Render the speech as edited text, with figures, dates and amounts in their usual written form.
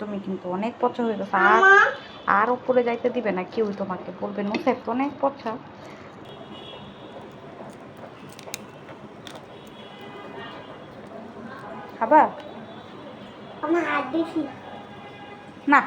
তুমি কিন্তু অনেক পচা হয়ে গেছো। আর উপরে যাইতে দিবে না কেউ, তোমাকে বলবে নুসাইব তো অনেক পচা। খাবা আমার হাত দেখি না।